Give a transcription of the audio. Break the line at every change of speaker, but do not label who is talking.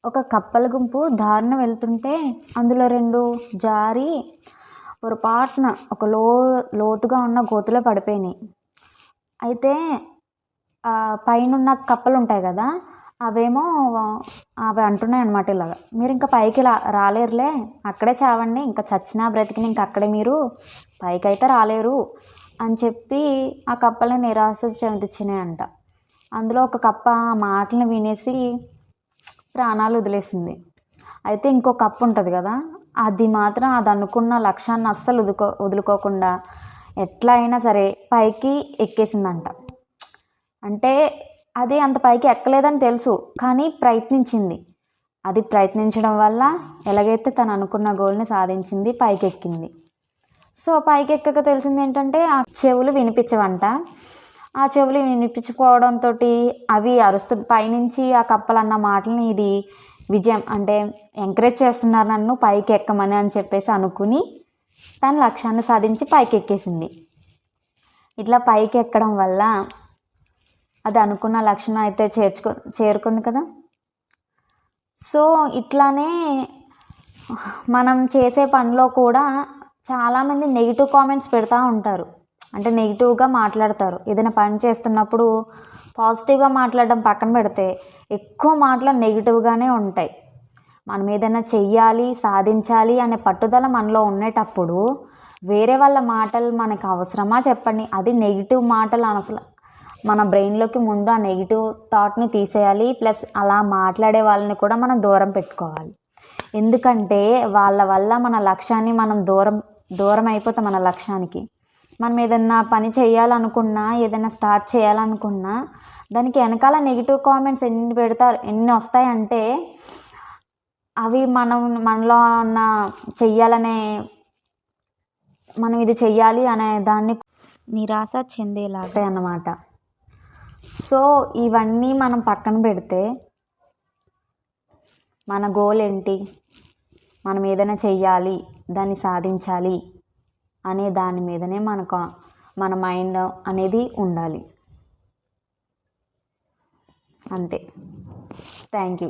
ఒక కప్పల గుంపు దారిన వెళ్తుంటే అందులో 2 జారి పొరపాటున ఒక లోతుగా ఉన్న గోతిలో పడిపోయినాయి. అయితే పైనున్న కప్పలుంటాయి కదా! అవేమో అవి అంటున్నాయన్నమాట ఇలాగ, "మీరింక పైకి రాలేరులే, అక్కడే చావండి. ఇంక చచ్చినా బ్రతికినా ఇంక అక్కడే మీరు పైకైతే రాలేరు" అని చెప్పి ఆ కప్పల్ని నిరాశ చెందించినాయంట. అందులో ఒక కప్ప ఆ మాటలను వినేసి ప్రాణాలు వదిలేసింది. అయితే ఇంకో కప్ప ఉంటుంది కదా, అది మాత్రం అది అనుకున్న లక్ష్యాన్ని అస్సలు వదులుకోకుండా ఎట్లా అయినా సరే పైకి ఎక్కేసిందంట. అంటే అది అంత పైకి ఎక్కలేదని తెలుసు, కానీ ప్రయత్నించింది. అది ప్రయత్నించడం వల్ల ఎలాగైతే తను అనుకున్న గోల్ని సాధించింది, పైకి ఎక్కింది. సో పైకి ఎక్కక తెలిసింది ఏంటంటే ఆ చెవులు వినిపించవంట. ఆ చెవులు వినిపించకపోవడంతో అవి పైనుంచి ఆ కప్పలు అన్న మాటలని ఇది విజయం అంటే ఎంకరేజ్ చేస్తున్నారు నన్ను పైకి ఎక్కమని అని చెప్పేసి అనుకుని తన లక్ష్యాన్ని సాధించి పైకి ఎక్కేసింది. ఇట్లా పైకి ఎక్కడం వల్ల అది అనుకున్న లక్ష్యం అయితే చేరుకుంది కదా. సో ఇట్లానే మనం చేసే పనిలో కూడా చాలామంది నెగిటివ్ కామెంట్స్ పెడతా ఉంటారు. అంటే నెగిటివ్గా మాట్లాడతారు. ఏదైనా పని చేస్తున్నప్పుడు పాజిటివ్గా మాట్లాడడం పక్కన పెడితే ఎక్కువ మాటలు నెగిటివ్గానే ఉంటాయి. మనం ఏదైనా చెయ్యాలి, సాధించాలి అనే పట్టుదల మనలో ఉండేటప్పుడు వేరే వాళ్ళ మాటలు మనకు అవసరమా చెప్పండి. అది నెగిటివ్ మాటలు అసలు మన బ్రెయిన్లోకి ముందు ఆ నెగిటివ్ థాట్ని తీసేయాలి. ప్లస్ అలా మాట్లాడే వాళ్ళని కూడా మనం దూరం పెట్టుకోవాలి. ఎందుకంటే వాళ్ళ వల్ల మన లక్ష్యాన్ని మనం దూరం అయిపోతాం. మన లక్ష్యానికి మనం ఏదైనా పని చేయాలనుకున్నా, ఏదైనా స్టార్ట్ చేయాలనుకున్నా దానికి వెనకాల నెగిటివ్ కామెంట్స్ ఎన్ని వస్తాయంటే అవి మనలో ఉన్న మనం ఇది చెయ్యాలి అనే దాన్ని నిరాశ చెందేలాగా అన్నమాట. సో ఇవన్నీ మనం పక్కన పెడితే మన గోల్ ఏంటి, మనం ఏదైనా చెయ్యాలి, దాన్ని సాధించాలి అనే దాని మీదనే మన మైండ్ అనేది ఉండాలి. అంతే. Thank you.